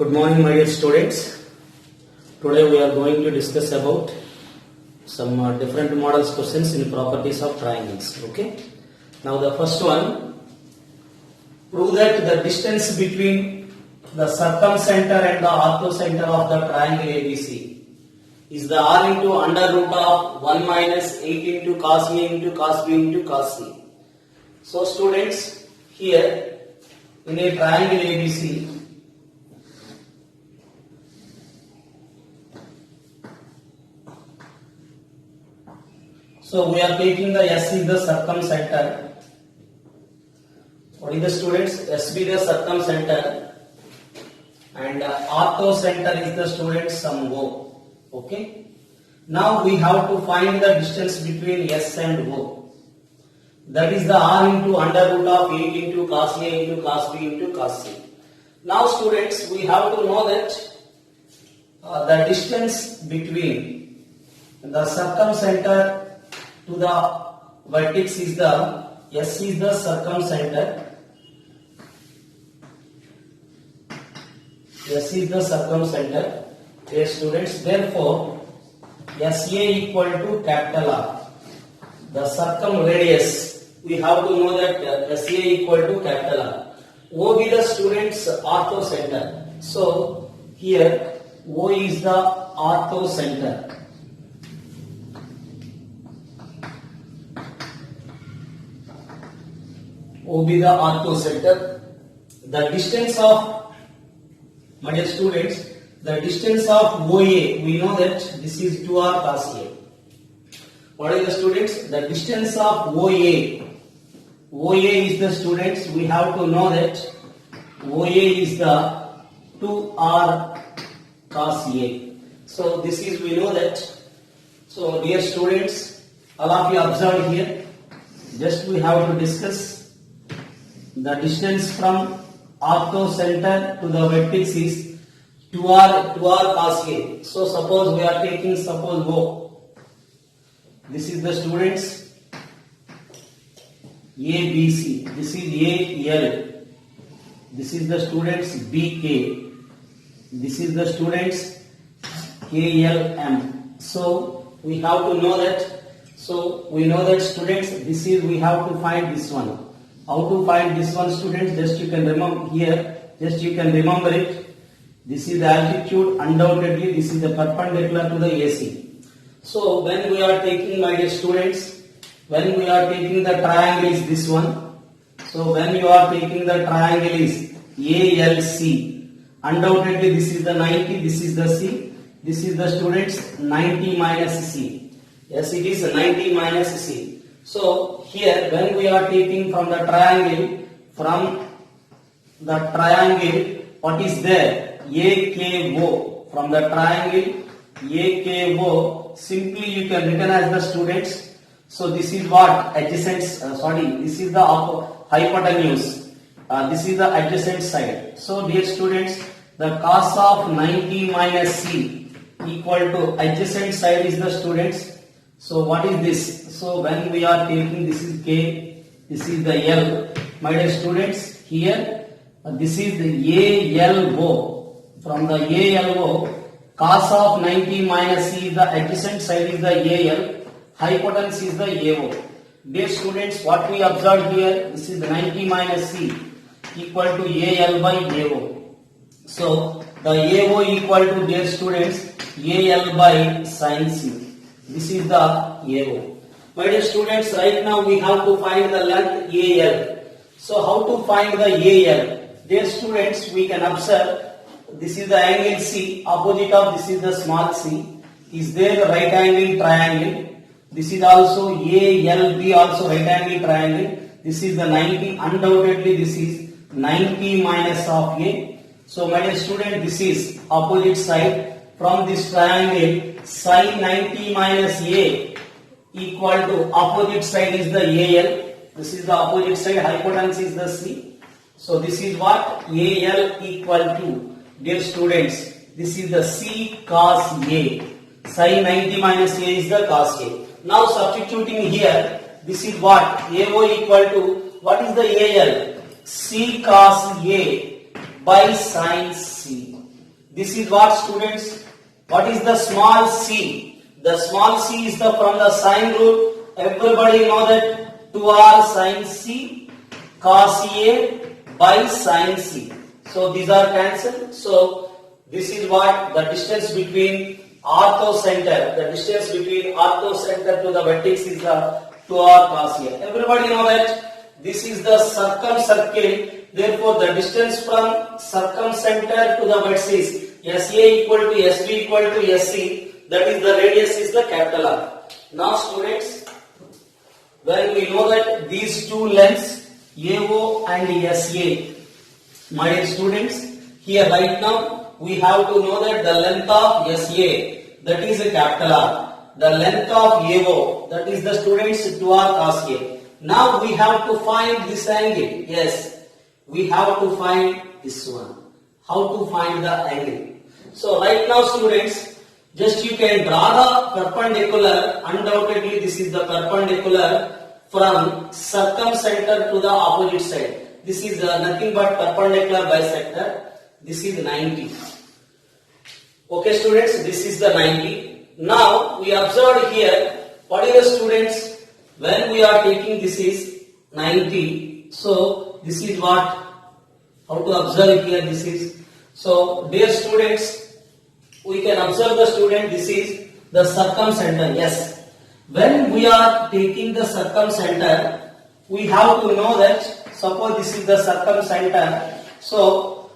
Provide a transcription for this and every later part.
Good morning, my dear students. Today we are going to discuss about some different models questions in properties of triangles. Okay. Now the first one, prove that the distance between the circumcenter and the orthocenter of the triangle ABC is the r into under root of 1 minus 8 into cos A into cos B into cos C. So students, here in a triangle ABC, so we are taking the S is the circumcenter. What is the students? S be the circumcenter and orthocenter is the students some O. Okay. Now we have to find the distance between S and O. That is the R into under root of 8 into cos A into cos B into cos C. Now students, we have to know that the distance between the circumcenter to the vertex is the S is the circumcenter. S is the circumcenter. Yes, students. Therefore, SA equal to capital R. The circumradius. We have to know that SA equal to capital R. O be the students orthocenter. So here O is the orthocenter. O be the orthocenter. The distance of, my dear students, the distance of OA, we know that this is 2R cos A. What is the students? The distance of OA. OA is the students, we have to know that OA is the 2R cos A. So this is, we know that. So dear students, all of you observe here. Just we have to discuss the distance from orthocenter to the vertex is 2R cos A. So suppose we are taking suppose O. This is the students ABC. This is AL. This is the students BK. This is the students KLM. So we have to know that. So we know that students, this is, we have to find this one. How to find this one, students? Just you can remember here. Just you can remember it. This is the altitude. Undoubtedly, this is the perpendicular to the AC. So when we are taking, my dear students, when we are taking the triangle is this one. So when you are taking the triangle is ALC. Undoubtedly, this is the 90. This is the C. This is the students 90 minus C. Yes, it is 90 minus C. So here when we are taking from the triangle, what is there? AKO. From the triangle AKO, simply you can written as the students. So this is what adjacent, this is the hypotenuse. This is the adjacent side. So dear students, the cos of 90 minus C equal to adjacent side is the students. So what is this? So when we are taking, this is K, this is the L. My dear students, here this is the ALO. From the ALO, cos of 90 minus C is the adjacent side is the AL, hypotenuse is the AO. Dear students, what we observed here, this is the 90 minus C equal to AL by AO. So the AO equal to, dear students, AL by sin C. This is the AO. My dear students, right now we have to find the length AL. So how to find the AL? Dear students, we can observe this is the angle C, opposite of this is the small c. Is there the right angle triangle? This is also ALB, also right angle triangle. This is the 90. Undoubtedly, this is 90 minus of A. So my dear student, this is opposite side. From this triangle, sin 90 minus A equal to opposite side is the AL. This is the opposite side, hypotenuse is the C. So this is what? AL equal to, dear students, this is the C cos A. Sin 90 minus A is the cos A. Now substituting here, this is what? AO equal to, what is the AL? C cos A by sin C. This is what, students? What is the small c? The small c is the from the sine rule. Everybody know that 2r sin c cos a by sin c. So these are cancelled. So this is what the distance between orthocenter. The distance between orthocenter to the vertex is the 2r cos a. Everybody know that this is the circumcircle. Therefore, the distance from circumcenter to the vertex SA equal to SB equal to SC. That is the radius is the capital R. Now, students, when we know that these two lengths AO and SA, my dear students, here right now we have to know that the length of SA, that is a capital R. The length of AO, that is the students 2r cos A. Now we have to find this angle. Yes, we have to find this one. How to find the angle? So right now, students, just you can draw the perpendicular. Undoubtedly, this is the perpendicular from circumcenter to the opposite side. This is nothing but perpendicular bisector. This is 90. Okay, students, this is the 90. Now we observed here. What is the students? When we are taking this is 90. So this is what? How to observe here? This is. So dear students, we can observe the student. This is the circumcenter. Yes. When we are taking the circumcenter, we have to know that suppose this is the circumcenter. So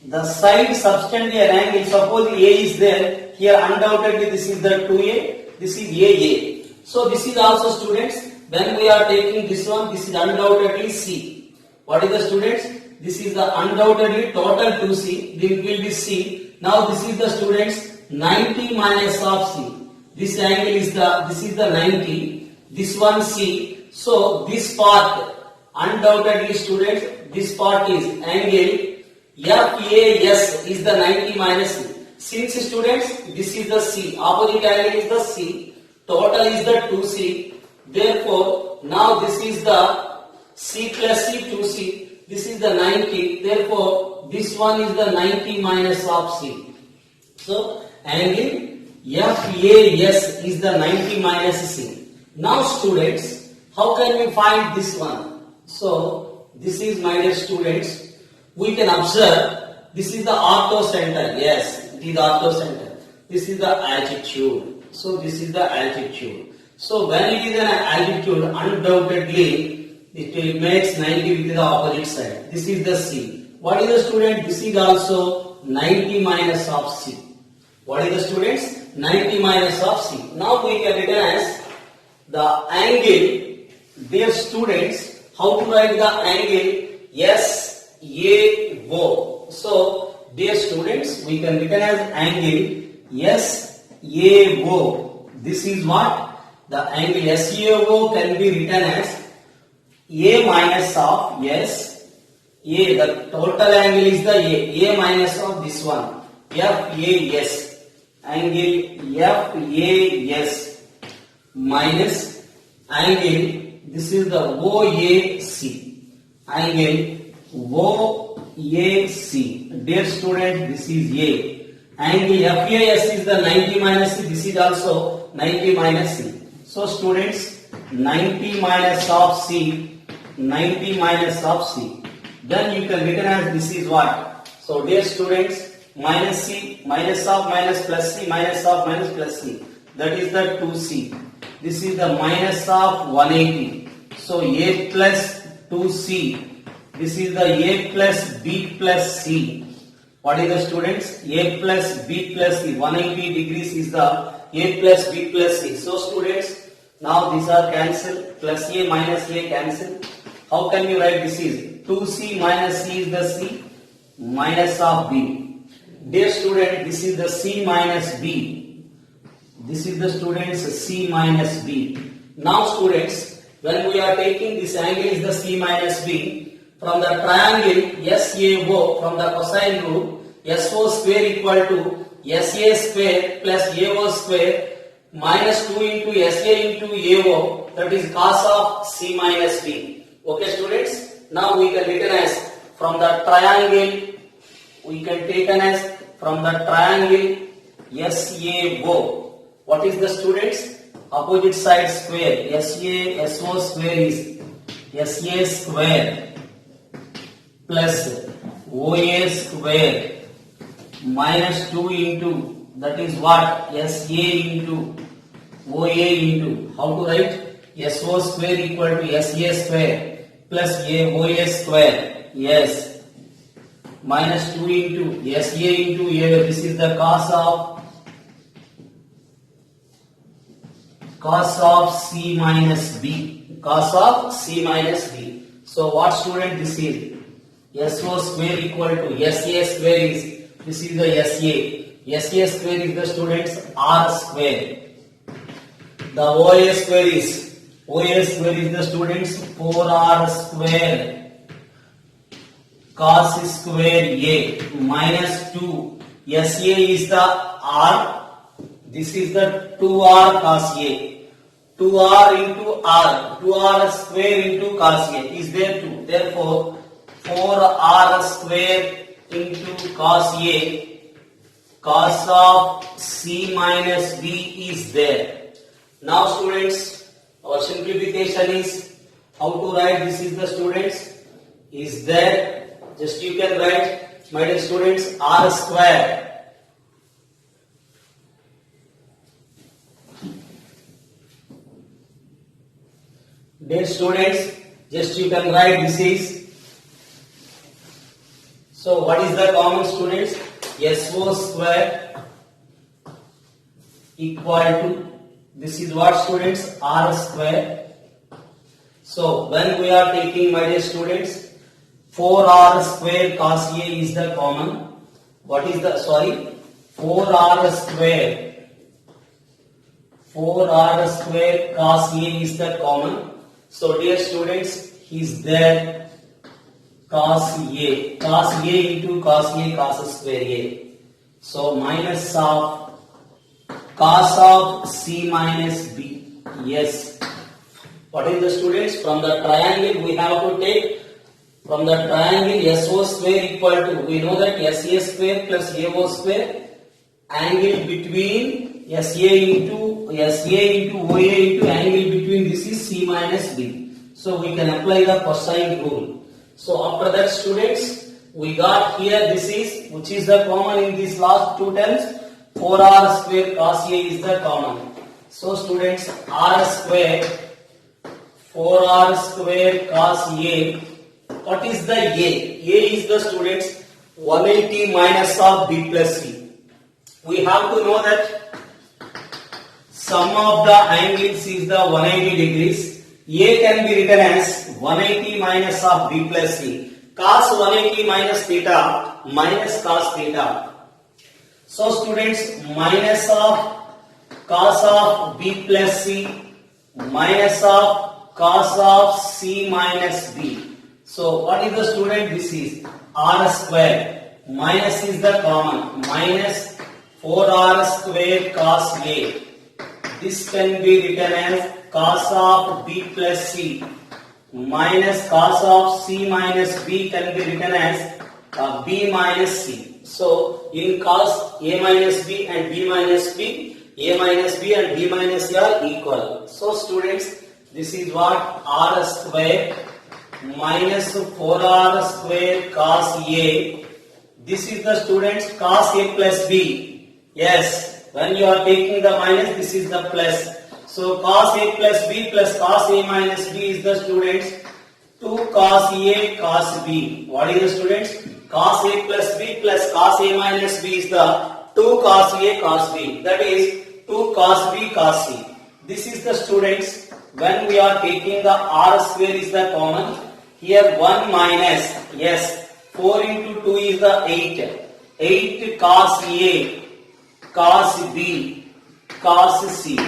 the side subtending an angle. Suppose A is there. Here undoubtedly this is the 2A. This is AA. So this is also, students, when we are taking this one, this is undoubtedly C. What is the, students? This is the undoubtedly total 2C. This will be C. Now this is the, students, 90 minus of C. This angle is this is the 90. This one C. So this part, undoubtedly, students, this part is angle FAS is the 90 minus C. Since, students, this is the C. Opposite angle is the C. Total is the 2C. Therefore, now this is the C plus C, 2C. This is the 90. Therefore, this one is the 90 minus of C. So, angle FAS is the 90 minus C. Now, students, how can we find this one? So, this is, my dear students, we can observe this is the orthocenter. Yes, it is orthocenter. This is the altitude. So this is the altitude. So when it is an altitude, undoubtedly it makes 90 with the opposite side. This is the C. What is the, student? This is also 90 minus of C. What is the, students? 90 minus of C. Now we can written as the angle. Dear students, how to write the angle? SAO. So dear students, we can written as angle SAO. This is what? The angle SAO can be written as A minus of S. A, the total angle is the A minus of this one. FAS. Angle FAS minus angle, this is the OAC. Angle OAC. Dear student, this is A. Angle FAS is the 90 minus C. This is also 90 minus C. So students, 90 minus of C, 90 minus of C. Then you can written as this is what? So dear students, minus C, minus of minus plus C, minus of minus plus C. That is the 2C. This is the minus of 180. So A plus 2C. This is the A plus B plus C. What is the, students? A plus B plus C. 180 degrees is the A plus B plus C. So students, now these are cancelled. Plus A minus A cancel. How can you write this is? 2C minus C is the C minus of B. Dear student, this is the C minus B. This is the, students, C minus B. Now students, when we are taking this angle is the C minus B, from the triangle SAO, from the cosine rule, SO square equal to SA square plus AO square minus 2 into SA into AO, that is cos of C minus B. Okay students, now we can written as from the triangle, we can take as from the triangle SAO. What is the students? Opposite side square. SO square is SA square plus OA square minus 2 into, that is what? SA into OA into, how to write? SO square equal to SA square plus OA square. Yes. Minus 2 into SA into A. This is the cos of C minus B. Cos of C minus B. So what student this is? SO square equal to SA square is, this is the SA. SA square is the students R square. The OA square is the students 4R square cos square A minus 2. SA is the R. This is the 2R cos A. 2R into R. 2R square into cos A is there 2. Therefore, 4R square into cos A. Cos of C minus B is there. Now students, our simplification is how to write. This is the students is there. Just you can write, my dear students, R square dear students, just you can write this is. So what is the common students? SO square equal to, this is what students? R square. So when we are taking, my dear students, 4R square cos A is the common. What is the, 4R square cos A is the common. So dear students, is there cos A into cos A cos square A. So minus of cos of C minus B. Yes. What is the students? From the triangle we have to take, from the triangle SO square equal to, we know that SA square plus AO square, angle between SA into OA into angle between, this is C minus B. So we can apply the cosine rule. So after that students, we got here, this is, which is the common in these last two terms, 4R square cos A is the common. So students, R square, 4R square cos A. What is the A? A is the students 180 minus of B plus C. We have to know that sum of the angles is the 180 degrees. A can be written as 180 minus of B plus C. Cos 180 minus theta minus cos theta. So students, minus of cos of B plus C minus of cos of C minus B. So what is the student? This is R square. Minus is the common. Minus 4R square cos A. This can be written as cos of B plus C minus cos of C minus B can be written as B minus C. So in cos A minus B and B minus B, A minus B and B minus C are equal. So students, this is what R square minus 4R square cos A. This is the students cos A plus B. Yes, when you are taking the minus, this is the plus. So cos A plus B plus cos A minus B is the students 2 cos A cos B. What is the students? Cos A plus B plus cos A minus B is the 2 cos A cos B. That is 2 cos B cos C. This is the students when we are taking the R square is the common. Here 1 minus, yes, 4 into 2 is the 8. 8 cos A cos B cos C.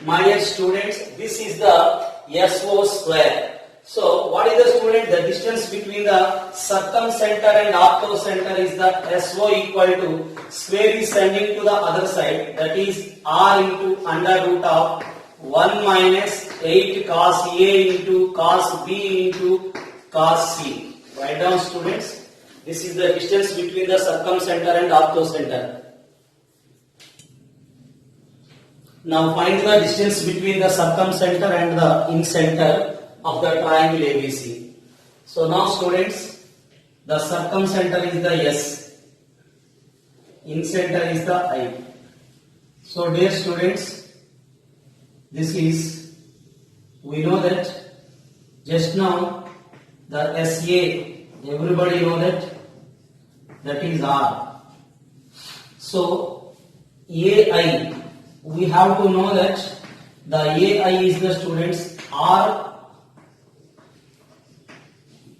My dear students, this is the SO square. So what is the student? The distance between the circumcenter and orthocenter is the SO equal to square is sending to the other side, that is R into under root of 1 minus 8 cos A into cos B into cos C. Write down students. This is the distance between the circumcenter and optocenter. Now find the distance between the circumcenter and the incenter of the triangle ABC. So now students, the circumcenter is the S, incenter is the I. So dear students, this is, we know that just now the SA, everybody know that is R. So AI, we have to know that the AI is the students R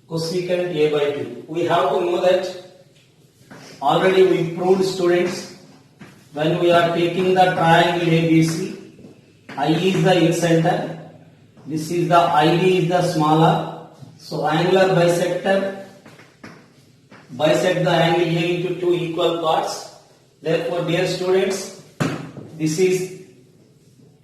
cosecant A by 2. We have to know that already we proved students when we are taking the triangle ABC, I is the incenter, this is the ID is the smaller, so angular bisector bisect the angle A into two equal parts. Therefore, dear students, this is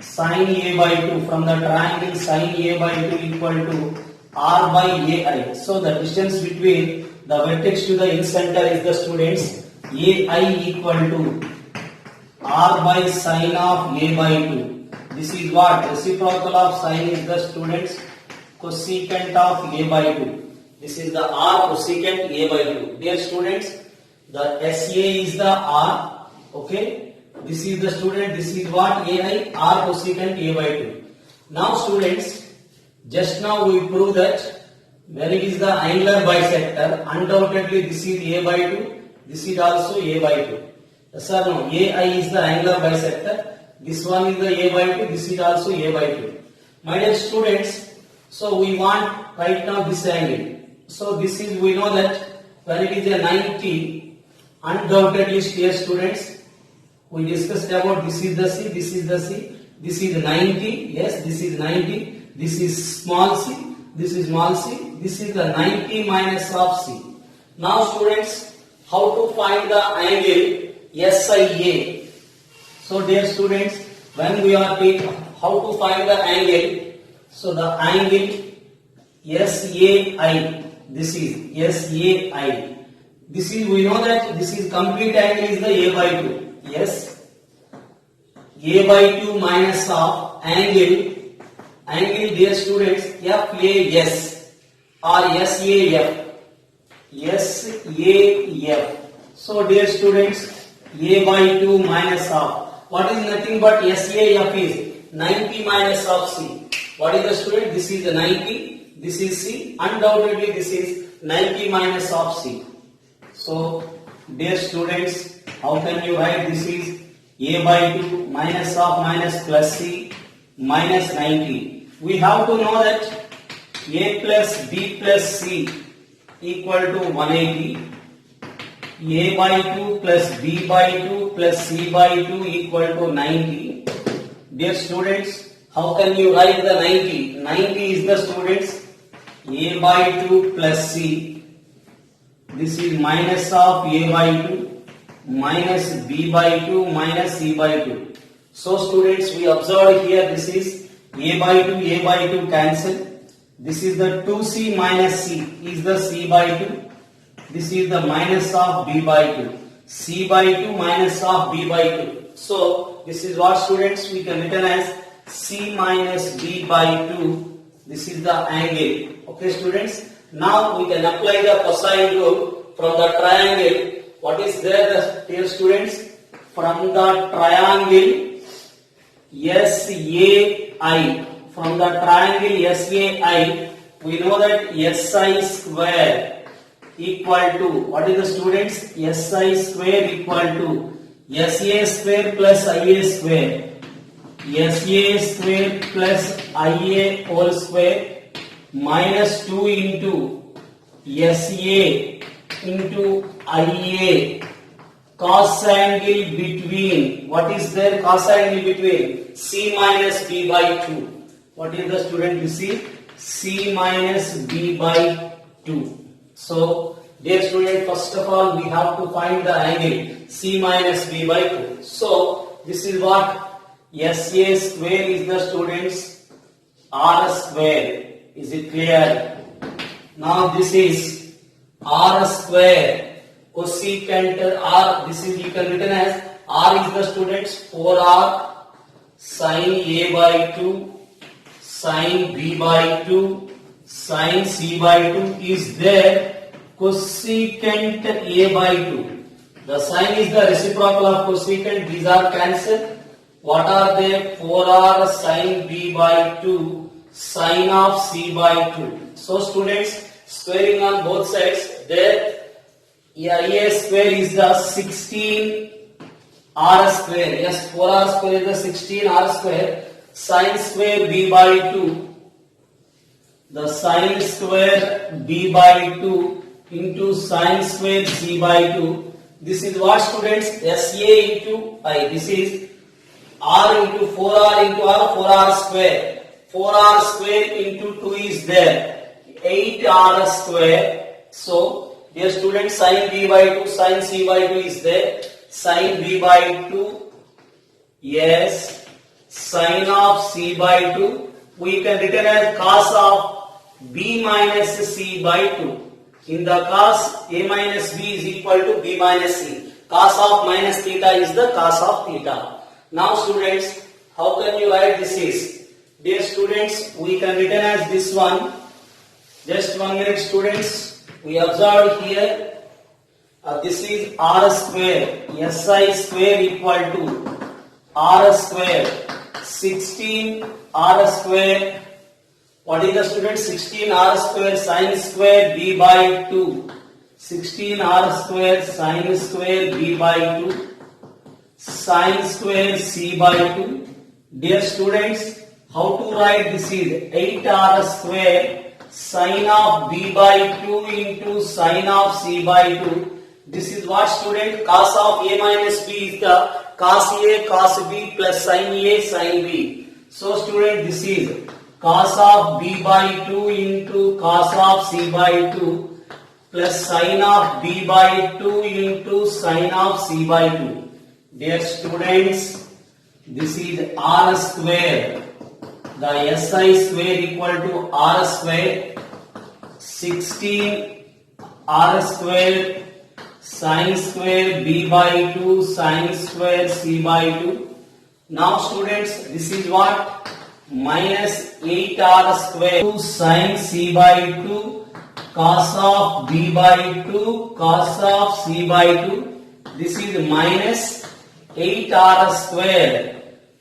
sin A by 2 from the triangle sin A by 2 equal to R by AI. So the distance between the vertex to the incenter is the students AI equal to R by sin of A by 2. This is what? Reciprocal of sin is the students cosecant of A by 2. This is the R cosecant A by 2. Dear students, the SA is the R. Okay. This is the student. This is what? AI R cosecant A by 2. Now students, just now we proved that where it is the angular bisector, undoubtedly this is A by 2. This is also A by 2. Yes or no? AI is the angular bisector. This one is the A by 2. This is also A by 2. My dear students, so we want right now this angle. So this is, we know that when it is a 90, undoubtedly dear students, we discussed about this is the C, this is the C, this is 90, yes, this is 90, this is small c, this is small c, this is the 90 minus of C. Now students, how to find the angle SIA? So dear students, when we are taking, how to find the angle? So the angle SAI, this is SAI. This is, we know that this is complete angle is the A by 2. Yes. A by 2 minus of angle dear students FAS or SAF. SAF. So dear students, A by 2 minus of, what is nothing but SAF is 90 minus of C. What is the student? This is the 90, this is C, undoubtedly this is 90 minus of C. So dear students, how can you write? This is A by 2 minus of minus plus C minus 90. We have to know that A plus B plus C equal to 180. A by 2 plus B by 2 plus C by 2 equal to 90. Dear students, how can you write the 90? 90 is the students A by 2 plus C. This is minus of A by 2 minus B by 2 minus C by 2. So students, we observed here this is A by 2 cancel. This is the 2C minus C is the C by 2. This is the minus of B by 2. C by 2 minus of B by 2. So this is what students we can written as C minus B by 2. This is the angle. Okay students. Now we can apply the cosine rule from the triangle. What is there, dear students? From the triangle SAI. From the triangle SAI, we know that SI square equal to, what is the students? SI square equal to SA square plus IA square. SA square plus IA whole square minus 2 into SA into IA cos angle between, what is there? Cos angle between C minus B by 2. What is the student? You see C minus B by 2. So dear student, first of all we have to find the angle C minus B by 2. So this is what SA square is the students R square. Is it clear? Now this is r square cosecant r, this is you can written as r is the students 4r sin a by 2 sin b by 2 sin c by 2 is there cosecant a by 2. The sign is the reciprocal of cosecant. These are cancelled. What are they? 4r sin b by 2 sin of c by 2. So students, squaring on both sides, there a square is the 16 r square. Yes, 4r square is the 16 r square. Sin square b by 2. The sin square b by 2 into sin square c by 2. This is what students? SA into I. This is r into 4r into r, 4r square. 4r square into 2 is there. 8r square. So, dear students, sin b by 2, sin c by 2 is there. Sin b by 2. Yes. Sin of c by 2. We can written as cos of b minus c by 2. In the cos, a minus b is equal to b minus c. Cos of minus theta is the cos of theta. Now students, how can you write this is? Dear students, we can written as this one. Just 1 minute students. We observed here. This is r square. Si square equal to r square. 16 r square. What is the student? 16 r square sin square b by 2. 16 r square sin square b by 2. Sin square c by 2. Dear students, how to write this is 8 r square sin of b by 2 into sin of c by 2. This is what student? Cos of a minus b is the cos a cos b plus sin a sin b. So student, this is cos of b by 2 into cos of c by 2 plus sin of b by 2 into sin of c by 2. Dear students, this is r square. The SI square equal to r square. 16 r square sin square b by 2 sin square c by 2. Now students, this is what? Minus 8r square 2 sin c by 2 cos of b by 2 cos of c by 2. This is minus 8r square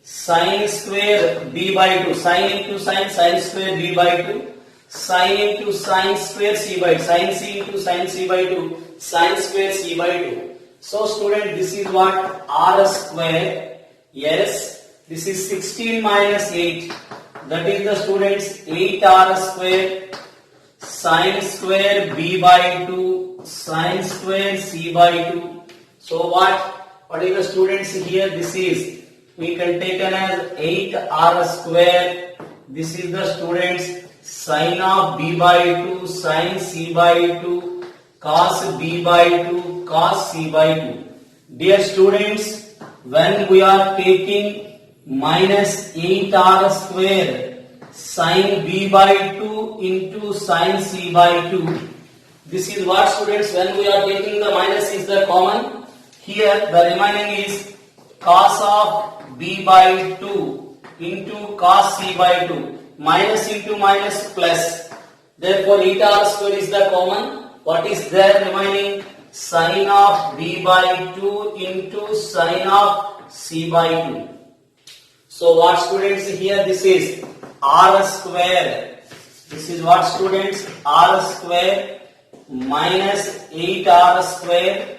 sin square b by 2 sin into sin square b by 2 sin into sin square c by 2 sin c into sin c by 2 sin square c by 2. So student, this is what? R square. Yes. This is 16 minus 8. That is the students 8r square sin square b by 2 sin square c by 2. So what? What is the students here? This is, we can take it as 8r square. This is the students sin of b by 2 sin c by 2 cos b by 2 cos c by 2. Dear students, when we are taking minus 8r square sin b by 2 into sin c by 2. This is what students, when we are taking the minus is the common. Here the remaining is cos of b by 2 into cos c by 2. Minus into minus plus. Therefore 8r square is the common. What is there remaining? Sin of b by 2 into sin of c by 2. So what students here? This is r square. This is what students? R square minus 8r square.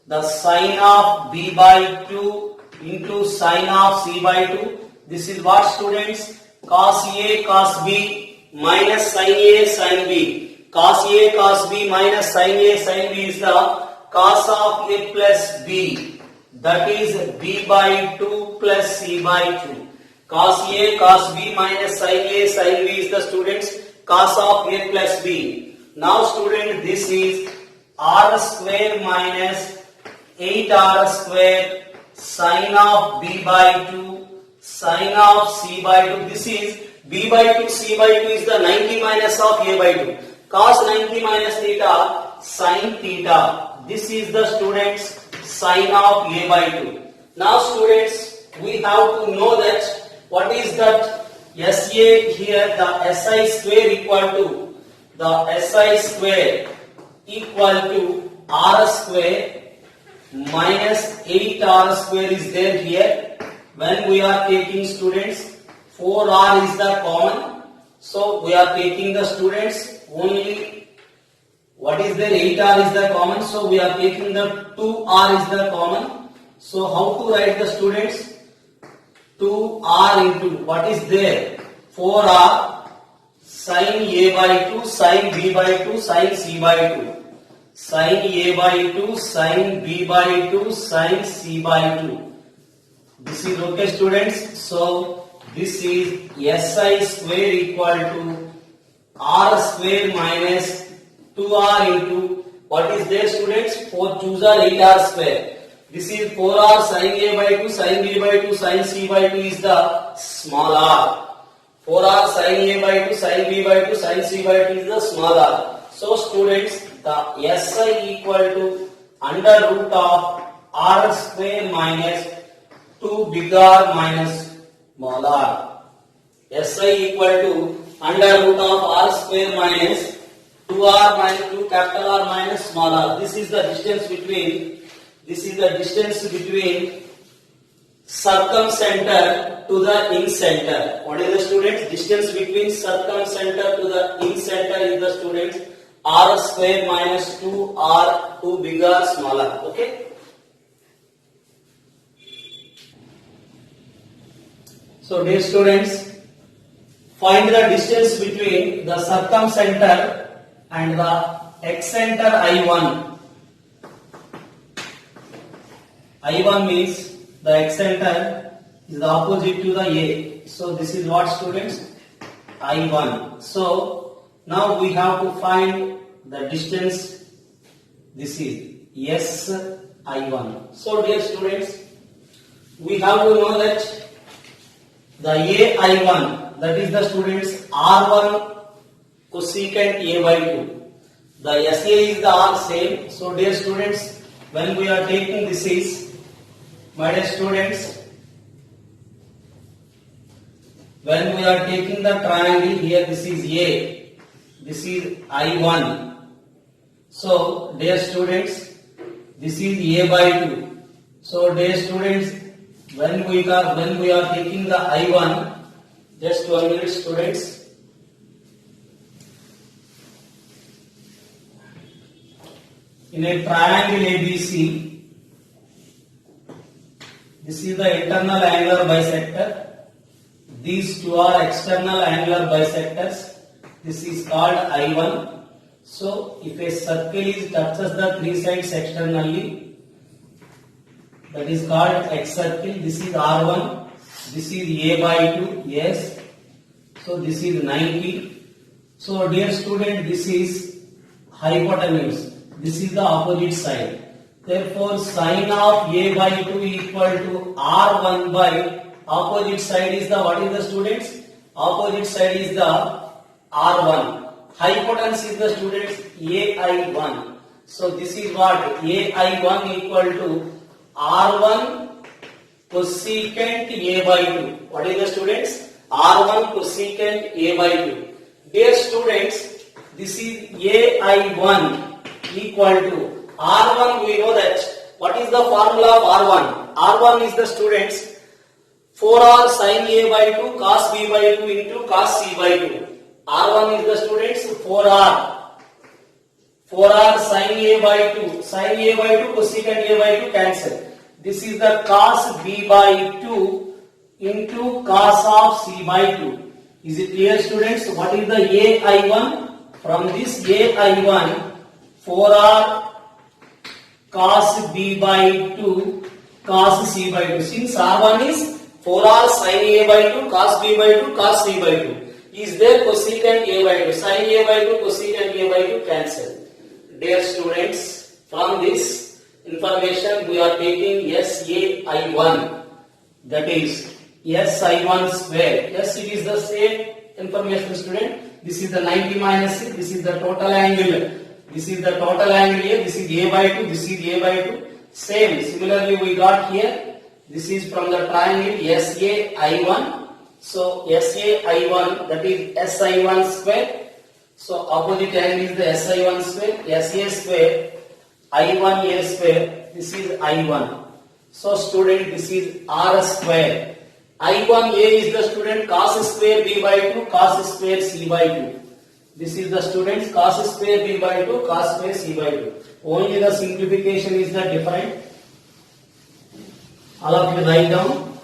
The sin of b by 2 into sin of c by 2. This is what students? Cos a cos b minus sin a sin b. Cos a cos b minus sin a sin b is the cos of a plus b. That is b by 2 plus c by 2. Cos a cos b minus sin a sin b is the students cos of a plus b. Now student, this is r square minus 8r square sin of b by 2 sin of c by 2. This is b by 2 c by 2 is the 90 minus of a by 2. Cos 90 minus theta sine theta. This is the students sine of a by 2. Now students, we have to know that what is that SA here, the SI square equal to R square minus 8R square is there here. When we are taking students, 4R is the common. So we are taking the students only, what is there, 8R is the common. So we are taking the 2R is the common. So how to write the students? 2R into what is there? 4R sine A by 2, sine B by 2, sine C by 2. Sine A by 2, sine B by 2, sine C by 2. This is okay students. So this is SI square equal to R square minus 2R into what is there students? 4 2s are 8R square. This is 4R sine A by 2, sine B by 2, sine C by 2 is the small r. 4R sine A by 2, sine B by 2, sine C by 2 is the small r. So students, the SI equal to under root of R square minus 2 big R minus small r. SI equal to under root of R square minus 2R minus 2 capital R minus small r. This is the distance between circumcenter to the incenter. What is the students? Distance between circumcenter to the incenter is the students R square minus 2R, 2 big R small r. Okay. So dear students, find the distance between the circumcenter and the excenter I1. I1 means the excenter is the opposite to the A. So this is what students? I1. So now we have to find the distance. This is I1. So dear students, we have to know that the AI1, that is the students R1 cosecant A by 2. The SA is the R same. So dear students, when we are taking this is, my dear students, when we are taking the triangle here, this is A, this is I1. So dear students, this is A by 2. So dear students, when we are taking the I1, just 1 minute students. In a triangle ABC, this is the internal angular bisector. These two are external angular bisectors. This is called I1. So if a circle touches the three sides externally, that is called X circle. This is R1. This is A by 2. Yes. So this is 90. So dear student, this is hypotenuse. This is the opposite side. Therefore, sine of A by 2 equal to R1 by opposite side is the, what is the students? Opposite side is the R1. Hypotenuse is the students AI1. So this is what? AI1 equal to R1 cosecant A by 2. What is the students? R1 cosecant A by 2. Dear students, this is AI1 equal to R1. We know that. What is the formula of R1? R1 is the students 4R sin A by 2 cos B by 2 into cos C by 2. R1 is the students 4R. 4R sin A by 2. Sin A by 2 cosecant A by 2 cancel. This is the cos B by 2 into cos of C by 2. Is it clear students? What is the AI1? From this AI1, 4R cos B by 2 cos C by 2. Since R1 is 4R sin A by 2 cos B by 2 cos C by 2. Is there cosecant A by 2? Sin A by 2 cosecant A by 2 cancel. Dear students, from this information we are taking SAI1, that is SI1 square. Yes, it is the same information student. This is the 90 minus 6. This is the total angle This is the total angle here. This is A by 2. This is A by 2. Same. Similarly, we got here. This is from the triangle SAI1. So SAI1, that is SI1 square. So opposite angle is the SI1 square. SA square, I1A square. This is I1. So student, this is R square. I1A is the student cos square B by 2, cos square C by 2. This is the students cos square B by 2, cos square C by 2. Only the simplification is the different. All of you write down.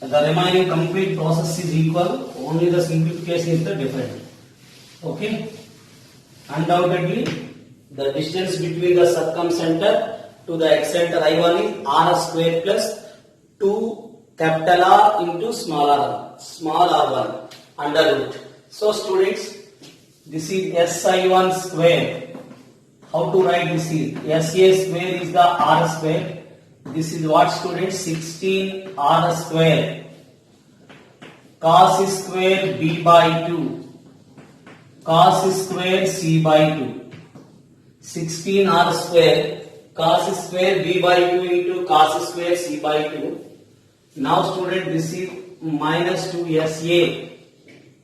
The remaining complete process is equal. Only the simplification is the different. Okay. Undoubtedly, the distance between the circumcenter to the excenter I1 is R square plus 2 capital R into small r1 under root. So students, this is SI1 square. How to write this is? SA square is the R square. This is what students? 16 R square. Cos square B by 2. Cos square C by 2. 16 R square. Cos square B by 2 into cos square C by 2. Now student, this is minus 2 SA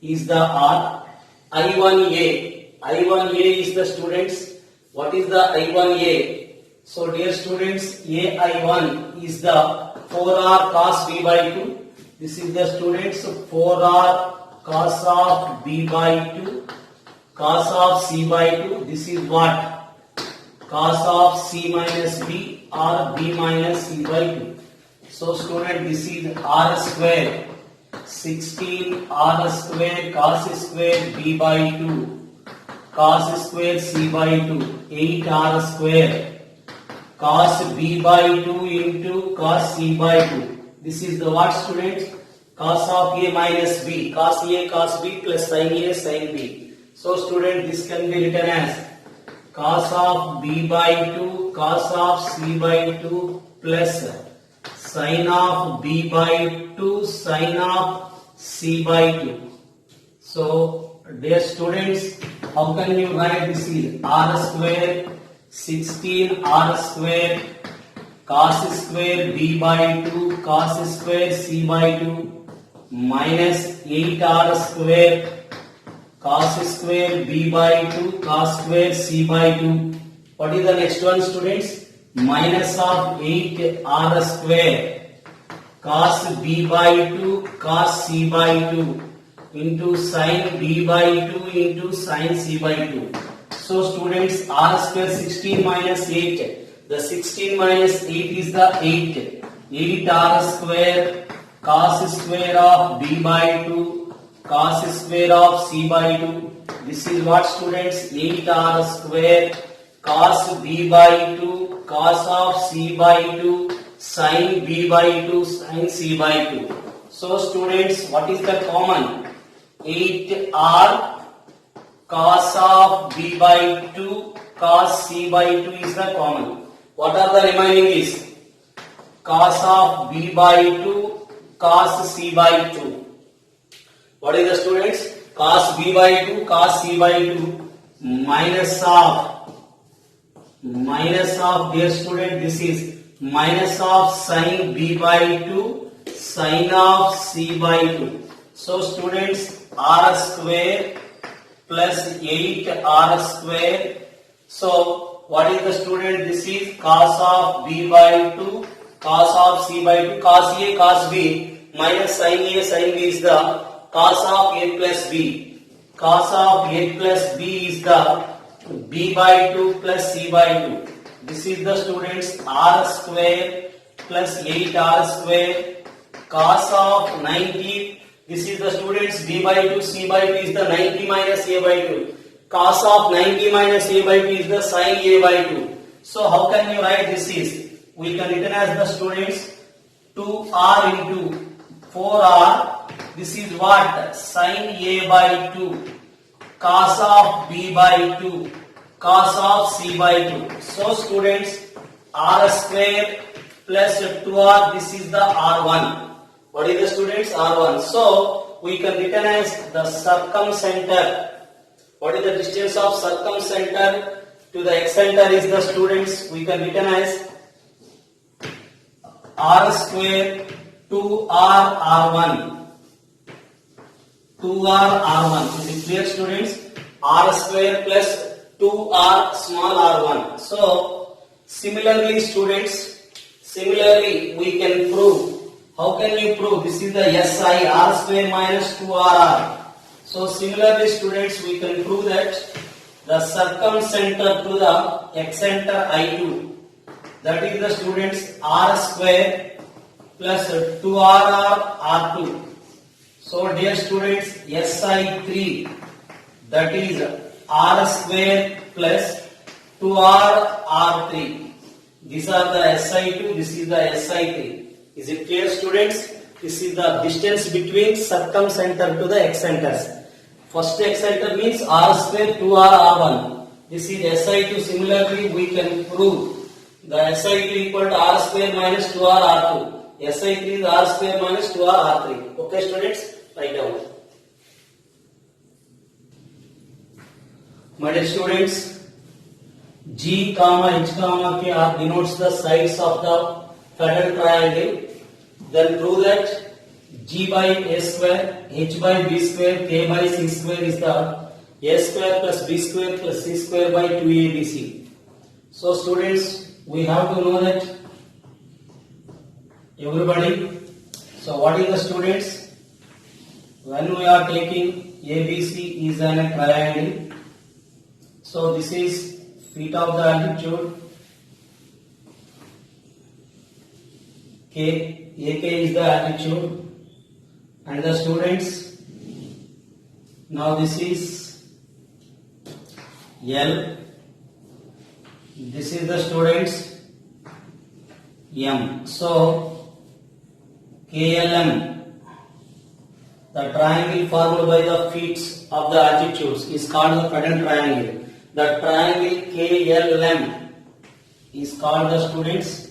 is the R. I1A. I1A is the students. What is the I1A? So dear students, AI1 is the 4R cos B by 2. This is the students 4R cos of B by 2. Cos of C by 2. This is what? Cos of C minus B or B minus C by 2. So student, this is R square. 16 R square cos square B by 2. Cos square C by 2. 8 R square. Cos B by 2 into cos C by 2. This is the what students? Cos of A minus B. Cos A cos B plus sin A sin B. So student, this can be written as cos of B by 2 cos of C by 2 plus sin of B by 2 sin of C by 2. So dear students, how can you write this is R square 16 R square cos square B by 2 cos square C by 2 minus 8 R square cos square B by 2 cos square C by 2. What is the next one students? Minus of 8 R square cos B by 2 cos C by 2 into sin B by 2 into sin C by 2. So students, R square 16 minus 8. The 16 minus 8 is the 8. 8 R square cos square of B by 2 cos square of C by 2. This is what students? 8 R square cos B by 2 cos of C by 2 sin B by 2 sin C by 2. So students, what is the common? 8 R cos of B by 2 cos C by 2 is the common. What are the remaining is? Cos of B by 2 cos C by 2. What is the students? Cos B by 2 cos C by 2 minus of dear student, this is minus of sin B by 2 sin of C by 2. So students, R square plus 8 R square. So what is the student? This is cos of B by 2 cos of C by 2 cos A cos B minus sin A sin B is the cos of A plus B. Cos of A plus B is the B by 2 plus C by 2. This is the students R square plus 8 R square cos of 90. This is the students B by 2 C by 2 is the 90 minus A by 2. Cos of 90 minus A by 2 is the sin A by 2. So how can you write this is? We can written as the students 2R into 4R. This is what? Sin A by 2 cos of B by 2 cos of C by 2. So students, R square plus 2R, this is the R1. What is the students? R1. So we can written as the circumcenter. What is the distance of circumcenter to the x center is the students, we can written as r square 2r r1. 2r r1. Is it clear, students? R square plus 2r small r1. So similarly, students, we can prove. How can you prove? This is the SI, r square minus 2rr. So similarly, students, we can prove that the circumcenter to the excenter I2, that is the students r square plus 2rr r2. So dear students, SI3, that is r square plus 2r r3. These are the SI2, this is the SI3. Is it clear, students? This is the distance between circumcenter to the excenters. First excenter means r square 2r r1. This is SI2. Similarly, we can prove the SI2 equal to r square minus 2r r2. SI3 is r square minus 2r r3. Okay, students? Write down. My dear students, G comma H comma K are denotes the sides of the quadrant triangle. Then prove that G by A square, H by B square, K by C square is the A square plus B square plus C square by 2ABC. So students, we have to know that everybody. So what is the students? When we are taking ABC is an triangle. So this is feet of the altitude. AK is the altitude, and the students, now this is L, this is the students M. So KLM, the triangle formed by the feet of the altitudes, is called the quadrant triangle. The triangle KLM is called the students.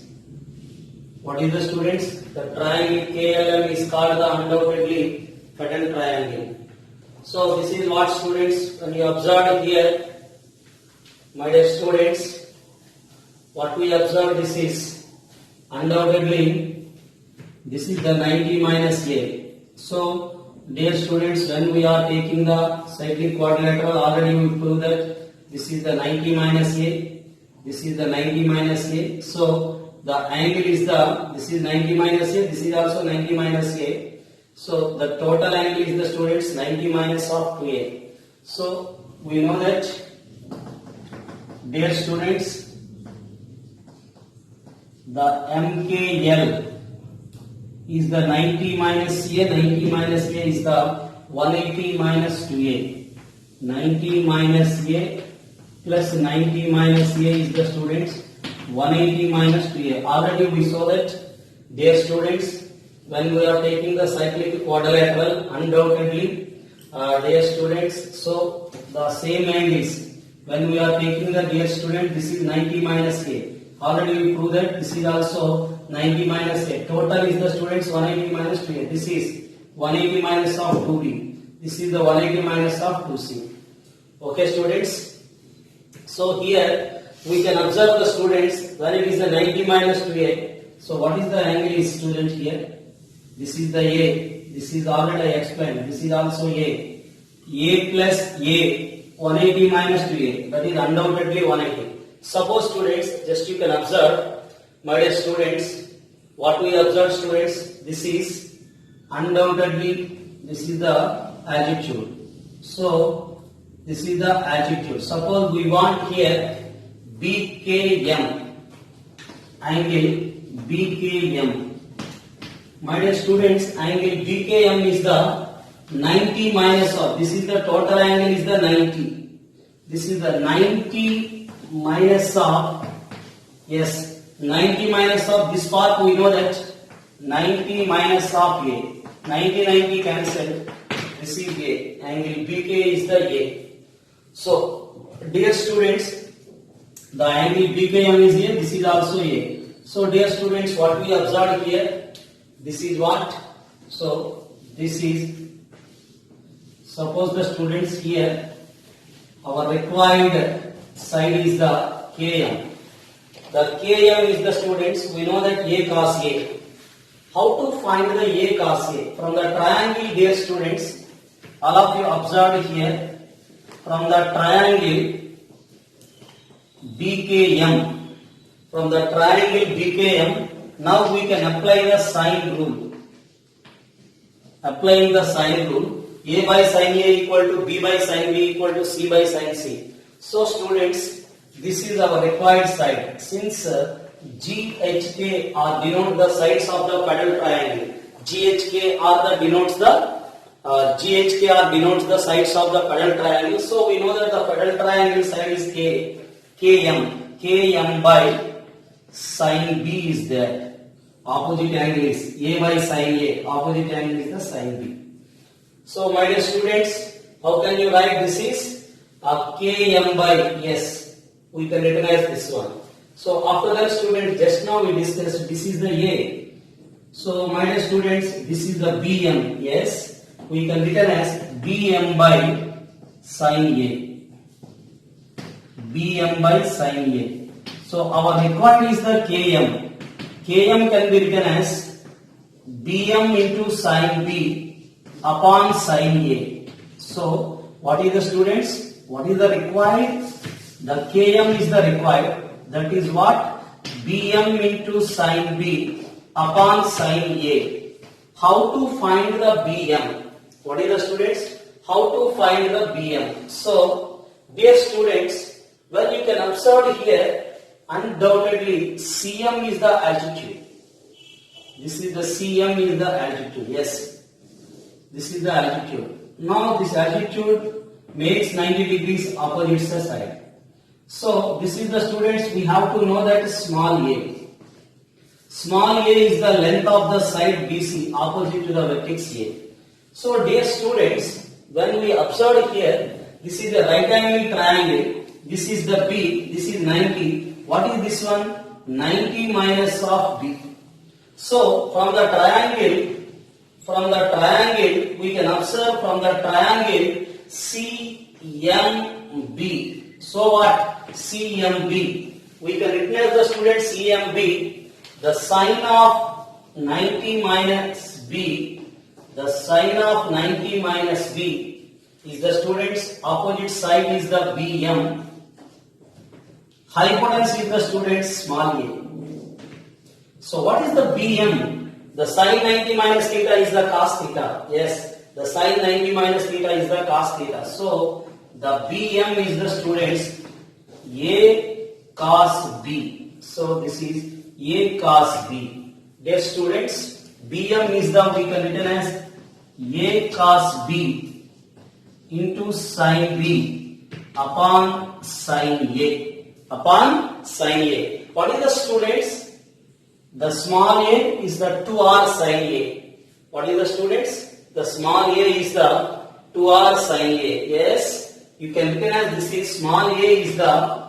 What is the students? The triangle KLM is called the undoubtedly quadrant triangle. So this is what, students, when you observe here, my dear students, what we observe, this is undoubtedly, this is the 90 minus A. So dear students, when we are taking the cyclic quadrilateral, already we proved that this is the 90 minus A, this is the 90 minus A. So the angle is this is 90 minus A, this is also 90 minus A. So the total angle is the students 90 minus of 2A. So we know that, dear students, the MKL is the 90 minus A, 90 minus A is the 180 minus 2A. 90 minus A plus 90 minus A is the students 180 minus 2A. Already we saw that, dear students, when we are taking the cyclic quadrilateral, undoubtedly, dear students, so the same angle is, when we are taking the, dear student, this is 90 minus A. Already we proved that this is also 90 minus A. Total is the students 180 minus 2A. This is 180 minus of 2B. This is the 180 minus of 2C. Okay, students? So here, we can observe the students when it is the 90 minus 2A. So what is the angle is, student, here? This is the A. This is already I explained. This is also A. A plus A, 180 minus 2A. That is undoubtedly 180. Suppose, students, just you can observe, my dear students, what we observe, students, this is undoubtedly, this is the altitude. So this is the altitude. Suppose we want here BKM, angle BKM. My dear students, angle BKM is the 90 minus of, this is the total angle is the 90. This is the 90 minus of, yes, 90 minus of this part we know that 90 minus of A. 90 cancelled. This is A. Angle BK is the A. So, dear students, the angle BKM is A. This is also A. So, dear students, what we observed here, this is what? So, this is, suppose the students here, our required side is the Km. The Km is the students, we know that A cos A. How to find the A cos A? From the triangle, dear students, all of you observed here, from the triangle BKM, from the triangle BKM, now we can apply the sine rule. Applying the sine rule, A by sin A equal to B by sin B equal to C by sin C. So students, this is our required side. Since GHK are denote the sides of the pedal triangle, GHK are the denotes the sides of the pedal triangle. So we know that the pedal triangle side is Km by sin B is there. Opposite angle is A by sin A. Opposite angle is the sin B. So my dear students, how can you write this is Km by S? We can recognize this one. So after that students, just now we discussed this is the A. So my dear students, this is the Bm. Yes, we can recognize Bm by sin A. Bm by sin A. So our required is the Km. Km can be written as Bm into sin B upon sin A. So what is the students? What is the required? The Km is the required. That is what? Bm into sin B upon sin A. How to find the Bm? What is the students? How to find the Bm? So, dear students, well you can observe here, undoubtedly Cm is the altitude. This is the Cm is the altitude. Yes, this is the altitude. Now this altitude makes 90 degrees opposite side. So this is the students, we have to know that small a. Small a is the length of the side BC opposite to the vertex A. So dear students, when we observe here, this is the right angle triangle, this is the B, this is 90. What is this one? 90 minus of B. So from the triangle, we can observe from the triangle CMB. So what? CMB. We can recognize the student CMB. The sine of 90 minus B. The sine of 90 minus B is the students opposite side is the BM. Hypotenuse is the students small a. So what is the BM? The sine 90 minus theta is the cos theta. Yes, the sine 90 minus theta is the cos theta. So the BM is the students A cos B. So this is A cos B. Dear students, BM is the, we can written as A cos B into sin B upon sin A. Upon sin A. What is the students? The small a is the 2r sin A. What is the students? The small a is the 2r sin A. Yes, you can recognize this is small a is the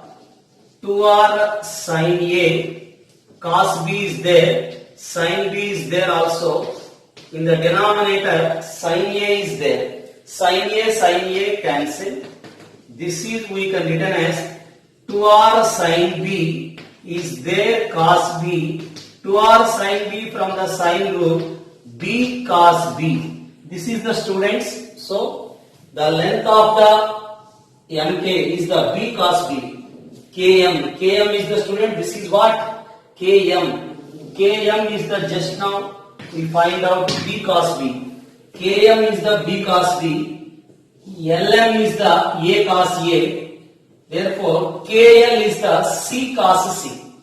2r sin A. Cos B is there. Sin B is there also. In the denominator, sin A is there. Sin A cancel. This is we can written as 2r sin B is there cos B. 2r sin B from the sine rule B cos B. This is the students. So the length of the MK is the B cos B. Km. Km is the student. This is what? Km. Km is the just now we find out B cos B. Km is the B cos B. Lm is the A cos A. Therefore, KL is the C cos C.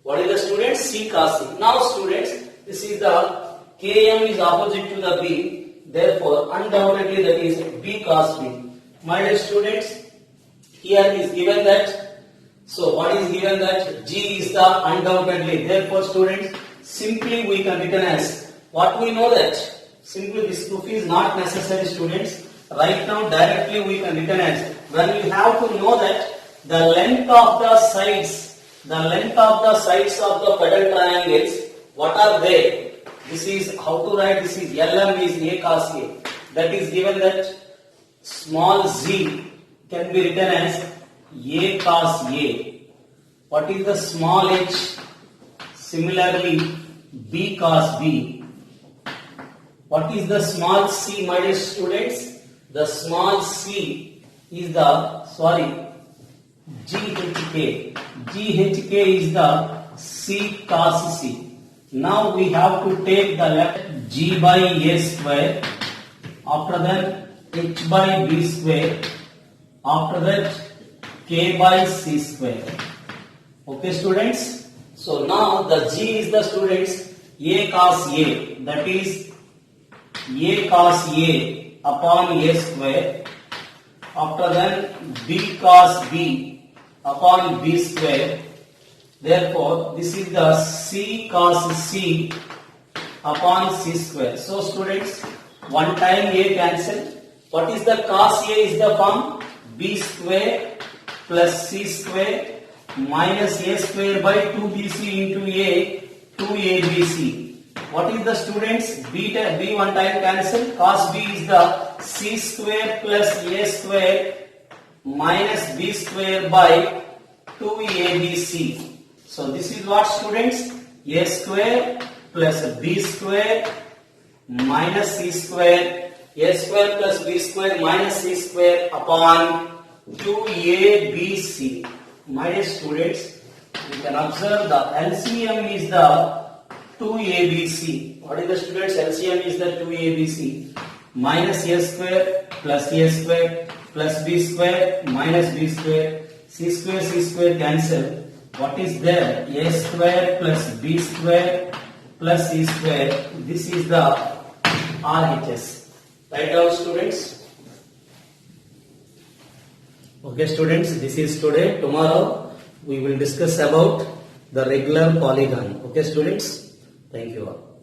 What is the students? C cos C. Now students, this is the Km is opposite to the B. Therefore, undoubtedly that is B cos B. My dear students, here is given that. So what is given that? G is the undoubtedly. Therefore students, simply we can written as what we know that. Simply this proof is not necessary students. Right now directly we can written as when we have to know that the length of the sides of the pedal triangles, what are they? This is how to write. This is Lm is A cos A. That is given that small z can be written as A cos A. What is the small h? Similarly, B cos B. What is the small c, my dear students? The small c is the, GHK. GHK is the c cos c. Now we have to take the left g by a square. After that h by b square. After that k by c square. Okay, students. So now the g is the students a cos a. That is a cos a upon a square. After that b cos b upon b square. Therefore, this is the c cos c upon c square. So students, one time a cancel. What is the cos a is the form b square plus c square minus a square by 2bc into a 2abc. What is the students? B one time cancel. Cos b is the c square plus a square minus b square by 2abc. So this is what students? A square plus b square minus c square. A square plus b square minus c square upon 2abc. My dear students, you can observe the LCM is the 2abc. What is the students? LCM is the 2abc. Minus a square plus b square minus b square. C square cancel. What is there? A square plus b square plus c square. This is the RHS. Write down, students. Okay, students, this is today. Tomorrow we will discuss about the regular polygon. Okay, students. Thank you all.